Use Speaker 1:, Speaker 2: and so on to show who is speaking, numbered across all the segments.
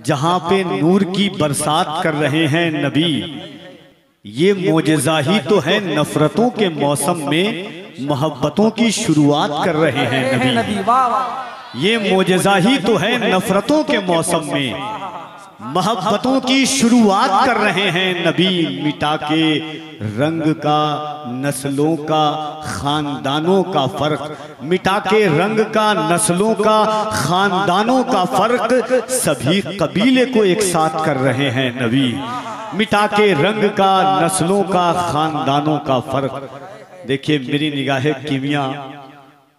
Speaker 1: जहां पे नूर की बरसात कर रहे हैं नबी, ये मोजज़ा ही तो है नफरतों के मौसम में मोहब्बतों की शुरुआत कर रहे हैं नबी। ये मोजज़ा ही तो है नफरतों के मौसम में मोहब्बतों की शुरुआत कर रहे हैं नबी। मिटा के रंग का, नस्लों का, खानदानों का फर्क, मिटा के रंग का, नस्लों का, खानदानों का फर्क, सभी कबीले को एक साथ कर रहे हैं नबी। मिटा के रंग का, नस्लों का, खानदानों का फर्क। देखिए मेरी निगाह कीमिया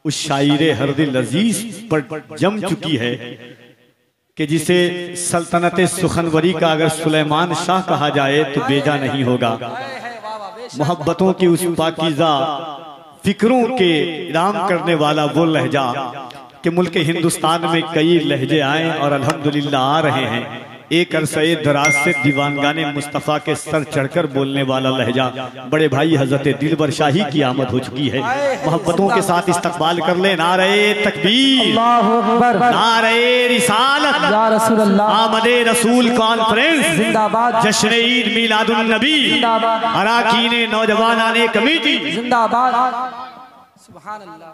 Speaker 1: उस शायरे हरदिल अजीज पर जम चुकी है कि जिसे सल्तनत सुखनवरी का अगर सुलेमान शाह कहा जाए तो बेजा नहीं होगा। मोहब्बतों की उस पाकीज़ा फिक्रों के इनाम करने वाला वो लहजा कि मुल्क हिंदुस्तान में कई लहजे आए और अल्हम्दुलिल्लाह आ रहे हैं। एक अरसे दराज से दीवानगाने मुस्तफ़ा के सर चढ़कर बोलने वाला लहजा बड़े भाई हजरत दिलबर शाही की आमद हो चुकी है। मोहब्बतों के साथ इस्तकबाल कर ले। नारे तकबीर, नारे रिसालत, आमदे रसूल कॉन्फ्रेंस जिंदाबाद, जश्न ईद मिलादुन नबी अराकीने नौजवानाने कमेटी जिंदाबाद। सुभान अल्लाह,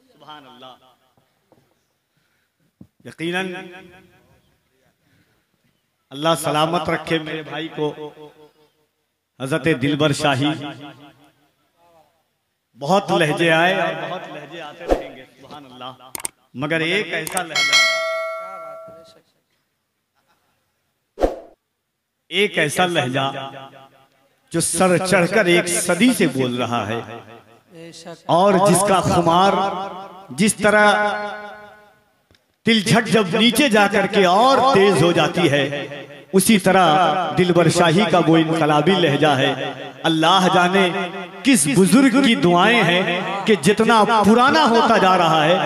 Speaker 1: सुभान अल्लाह। यकीनन अल्लाह सलामत रखे मेरे भाई को हजरत दिलबर शाही। बहुत लहजे आए और बहुत लहजे आते रहेंगे, सुभान अल्लाह। मगर एक ऐसा लहजा, एक ऐसा लहजा जो सर चढ़कर एक सदी से बोल रहा है और जिसका खुमार जिस तरह तिलझट जब नीचे जाकर के और तेज हो जाती है, उसी तरह दिलबर शाही का वो इनकलाबी लहजा है। अल्लाह जाने किस बुजुर्ग की दुआएं हैं कि जितना पुराना होता जा रहा है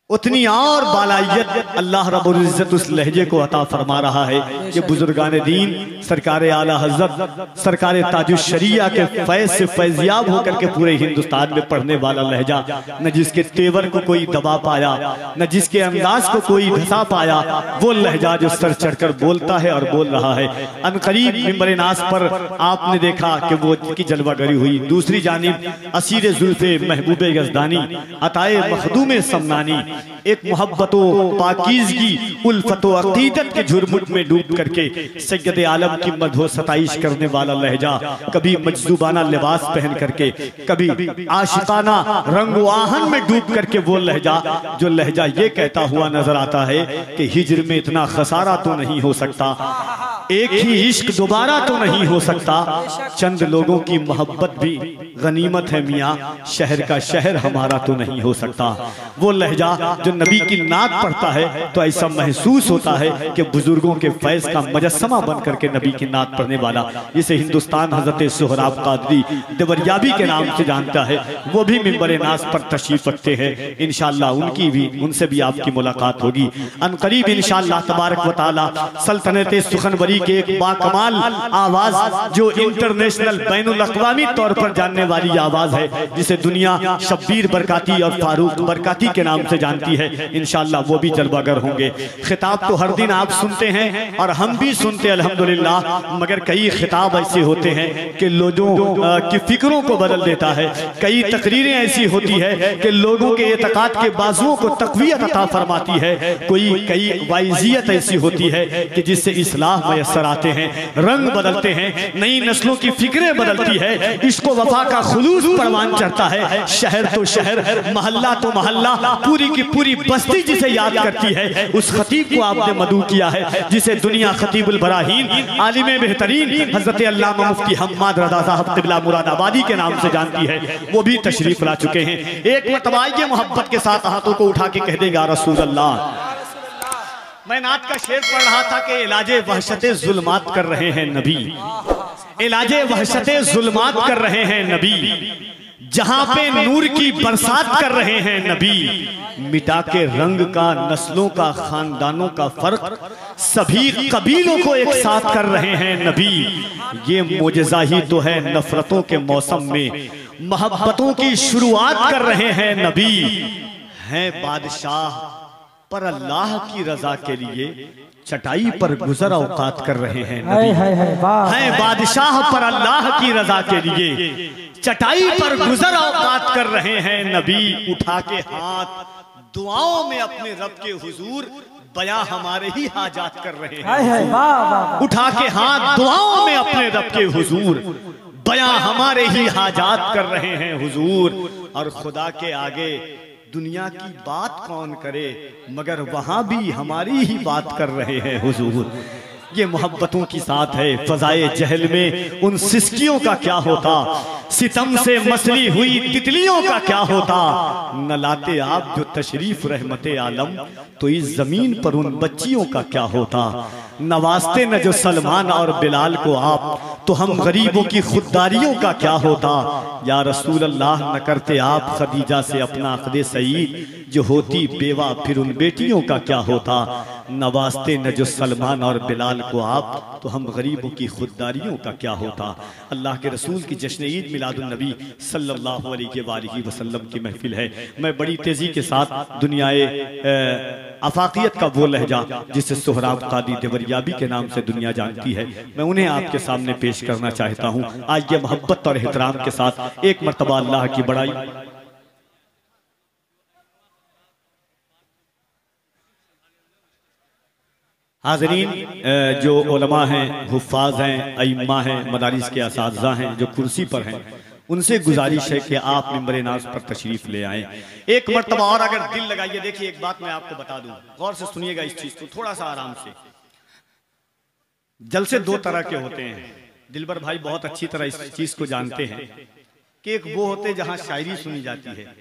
Speaker 1: उतनी और बालायत अल्लाह रब्बुल इज्जत उस लहजे को अता फरमा रहा है। ये बुजुर्गान दीन सरकार आला हजरत सरकार ताजुश शरिया के फैज से फैजियाब होकर के पूरे हिंदुस्तान में पढ़ने वाला लहजा, न जिसके तेवर को कोई दबा पाया, न जिसके अंदाज को कोई धसा पाया, वो लहजा जो सर चढ़कर बोलता है और बोल रहा है। अनकरीब मिंबर नास पर आपने देखा कि वो की जलवागरी हुई। दूसरी जानिब असीर जुल्फे महबूबे यज़दानी अताए मखदूम समनानी एक मोहब्बतों पाकीज़गी उल्फतो अकीदत के झुरमुट में डूब करके सैयद आलम की मदहो सताइश करने वाला लहजा, कभी मजदूबाना लिबास पहन करके, कभी आशिकाना रंग आहन में डूब करके वो लहजा जो लहजा ये कहता हुआ नजर आता है कि हिज्र में इतना खसारा तो नहीं हो सकता, एक ही इश्क दोबारा तो नहीं हो सकता, चंद लोगों की मोहब्बत भी गनीमत है मियाँ, शहर का शहर हमारा तो नहीं हो सकता। वो लहजा जो नबी की नात पढ़ता है तो ऐसा महसूस होता है कि बुजुर्गों के फैज का मुजस्समा बन करके नबी की नात पढ़ने वाला, जिसे हिंदुस्तान हजरत सोहराब कादरी देवरियाबी के नाम से जानता है, वो भी मिंबर नास पर तशरीफ रखते हैं। इंशाअल्लाह उनकी भी, उनसे भी आपकी मुलाकात होगी अनकरीब इंशाअल्लाह तबारक व तआला। सल्तनत सुखनवरी के एक बाकमाल आवाज जो इंटरनेशनल बैनुल अक़वामी तौर पर जानने वाली आवाज है, जिसे दुनिया शब्बीर बरकाती और फारूक बरकाती के नाम से जानती है, इंशाअल्लाह वो भी जलवागर होंगे। खिताब तो हर दिन आप सुनते हैं और हम भी सुनते अल्हम्दुलिल्लाह, मगर कई खिताब ऐसे होते हैं कि लोगों की फिक्रों को बदल देता है। कई तकरीरें ऐसी होती है कि लोगों के एतकाद के बाजुओं को तक़वियत अता फरमाती है। कई वाइजियत ऐसी होती है कि जिससे इस्लाह मयस्सर आते हैं, रंग बदलते हैं, नई नस्लों की फिक्रें बदलती है, इसको वफा का खुलूस परवान चढ़ता है। शहर तो शहर, महल्ला तो महल्ला, पूरी की पूरी बस्ती जिसे याद करती है, उस खतीब को आपने मदू किया है, जिसे दुनिया खतीबुल बराहीन आलिम बेहतरीन हजरत अल्लामा मुफ्ती हम्माद रज़ा साहब क़िबला मुरादाबादी के नाम से जानती है, वो भी तशरीफ ला चुके हैं। एक मरतबा ये मोहब्बत के साथ हाथों को उठा के कह देगा रसूल अल्लाह। मैं नात का शेर पढ़ रहा था कि इलाजे वहशते जुल्मात कर रहे हैं नबी, इलाजे वहशते जुल्मात कर रहे हैं नबी, जहां पे नूर की बरसात कर रहे हैं नबी, मिटा के रंग का, नस्लों का, खानदानों का फर्क, सभी कबीलों को एक साथ कर रहे हैं नबी। ये मोजज़ा ही तो है नफरतों के मौसम में मोहब्बतों की शुरुआत कर रहे हैं नबी, हैं बादशाह पर अल्लाह की रजा के लिए चटाई पर गुजर औकात कर रहे हैं नबी। हैं बादशाह पर अल्लाह की रजा के लिए चटाई पर गुजर औकात कर रहे हैं नबी। उठा के हाथ दुआओं में अपने रब के हुजूर बयां हमारे ही हाजात कर रहे हैं। उठा के हाथ दुआओं में अपने रब के हुजूर बयां हमारे ही हाजात कर रहे हैं हुजूर। और खुदा के आगे दुनिया की बात कौन करे, मगर वहां भी हमारी ही बात कर रहे हैं हुजूर। ये मोहब्बतों की साथ है। फजाए जहल में उन सिसकियों का क्या होता, सितम से मसली हुई तितलियों का क्या होता। न लाते आप जो तशरीफ रहमते आलम, तो इस जमीन पर उन बच्चियों का क्या होता। नवाजते न जो सलमान और बिलाल को आप, तो हम गरीबों की खुददारियों का क्या होता। या रसूल अल्लाह न करते आप खदीजा से अपना अक़दे सईद, जो होती बेवा फिर उन बेटियों का क्या होता। नवाजते न जो सलमान और बिलाल को आप, तो हम गरीबों की खुददारियों का क्या होता। अल्लाह के रसूल की जश्न ईद मिलादुन नबी सल्लल्लाहु अलैहि वसल्लम की महफिल है। मैं बड़ी तेजी के साथ दुनियाए अफाकियत का वो लहजा जिसे सोहराब कादी देवरियाबी के नाम से दुनिया जानती है, मैं उन्हें आपके सामने पेश करना चाहता हूँ। आज ये मोहब्बत और एहतराम के साथ एक मर्तबा अल्लाह की बड़ाई। हाज़रीन, जो उलमा हैं, हुफ़ाज़ हैं, अइम्मा हैं, मदारिस के असातिज़ा हैं, जो कुर्सी पर हैं, उनसे गुजारिश है कि आप मिंबर नाज पर तशरीफ ले आए। एक मर्तबा और अगर दिल लगाइए। देखिए, एक बात मैं आपको बता दूं, गौर से सुनिएगा इस चीज को, थोड़ा सा आराम से। जलसे दो तरह के होते हैं। दिलबर भाई बहुत अच्छी तरह इस चीज को जानते हैं कि एक वो होते जहां शायरी सुनी जाती है,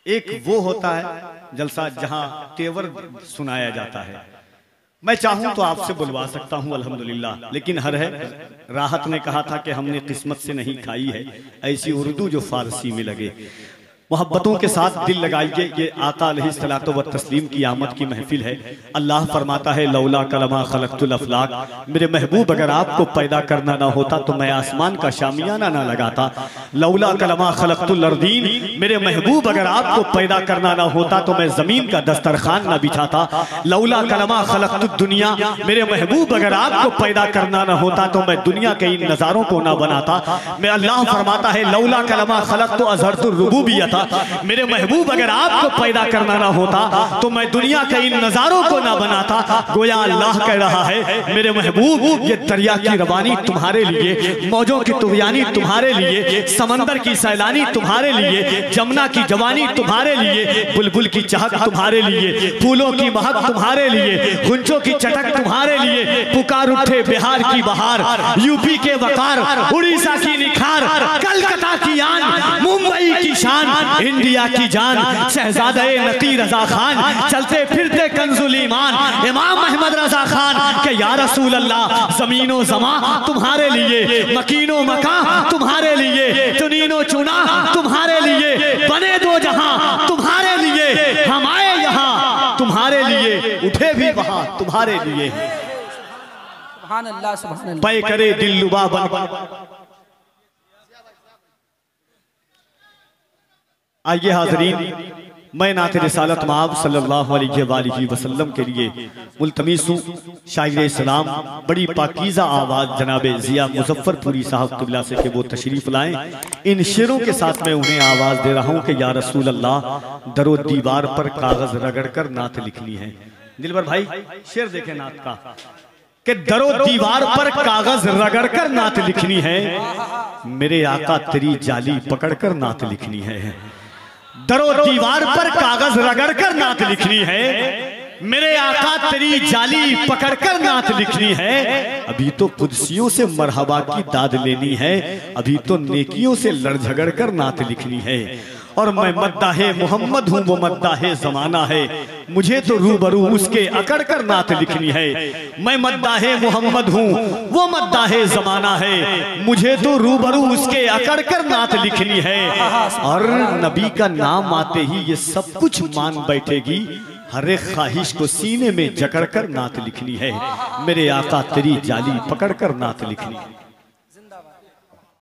Speaker 1: एक वो होता है जलसा जहां तेवर सुनाया जाता है। मैं चाहूं तो आपसे बुलवा सकता हूं अल्हम्दुलिल्लाह, लेकिन हर है राहत ने कहा था कि हमने किस्मत से नहीं खाई है ऐसी उर्दू जो फारसी में लगे। मोहब्बतों के साथ दिल लगाइए। ये आका अलैहिस्सलातु व तस्लीम की आमद की महफिल है। अल्लाह फरमाता है लौला कलमा खलक़तुल अफ़लाक, मेरे महबूब अगर आपको पैदा करना ना होता तो मैं आसमान का शामियाना ना लगाता। लौला कलमा खलक़तुल अर्दीन, मेरे महबूब अगर आपको पैदा करना ना होता तो मैं जमीन का दस्तरखान ना बिछाता। लौला कलमा खलक़तुद दुनिया, मेरे महबूब अगर आपको पैदा करना ना होता तो मैं दुनिया के इन नजारों को ना बनाता। मैं अल्लाह फरमाता है लौला कलमा खलक़तु अज़हरतुर रुबूबिय्यत, मेरे महबूब अगर आपको पैदा करना ना होता तो मैं दुनिया के इन नजारों को ना बनाता। गोया अल्लाह कह रहा है मेरे महबूब, ये दरिया की रवानी तुम्हारे लिए, मौजों की तुगयानी तुम्हारे लिए, समंदर की सैलानी तुम्हारे लिए, जमुना की जवानी तुम्हारे लिए, बुलबुल की चहक तुम्हारे लिए, फूलों की महक तुम्हारे लिए, गुंजों की चटक तुम्हारे लिए। पुकार उठे बिहार की बहार, यूपी के वकार, उड़ीसा की निखार, कलकत्ता की आन, मुंबई की शान, इंडिया की जान, शहजादे नकी रजा खान, चलते फिरते कंजुल ईमान, इमाम अहमद रजा खान के या रसूल अल्लाह, जमीनो जमा तुम्हारे लिए, मकीनो मका तुम्हारे लिए, चुनीनो चुना तुम्हारे लिए, बने दो जहां तुम्हारे लिए, हम आए यहाँ तुम्हारे लिए, उठे भी वहां तुम्हारे लिए।
Speaker 2: सुभान अल्लाह, सुभान अल्लाह।
Speaker 1: पै करे दिल लुबा बन। आइए हाज़रीन, मैं नात रिसालत माब सल्लल्लाहु अलैहि वसल्लम के लिए मुल्तमिस हूँ शायरे इस्लाम बड़ी पाकीज़ा आवाज़ जनाबे ज़िया मुज़फ़्फ़रपुरी साहब क़िबला से कि वो तशरीफ़ लाएं। इन शेरों के साथ मैं उन्हें आवाज़ दे रहा हूँ कि या रसूल अल्लाह, दरो दीवार पर कागज़ रगड़ कर नात लिखनी है। दिलबर भाई शेर देखें नात का कि दरो दीवार पर कागज़ रगड़ कर नात लिखनी है, मेरे आका तेरी जाली पकड़ कर नात लिखनी है। दरो दीवार पर कागज रगड़कर नात लिखनी है, मेरे आका तेरी जाली पकड़कर नात लिखनी है। अभी तो कुदसियों से मरहबा की दाद लेनी है, अभी तो नेकियों से लड़ झगड़ कर नात लिखनी है। और मैं मद्दाहे मोहम्मद हूँ, वो मद्दाहे जमाना है, मुझे तो रूबरू उसके अकड़ कर नात लिखनी है। मैं मद्दाहे मोहम्मद हूँ, वो मद्दाहे जमाना है, मुझे तो रूबरू उसके अकड़ कर नात लिखनी है। और नबी का नाम आते ही ये सब कुछ मान बैठेगी, हर एक ख्वाहिश को सीने में जकड़ कर नात लिखनी है, मेरे आका तेरी जाली पकड़ कर नात लिखनी है।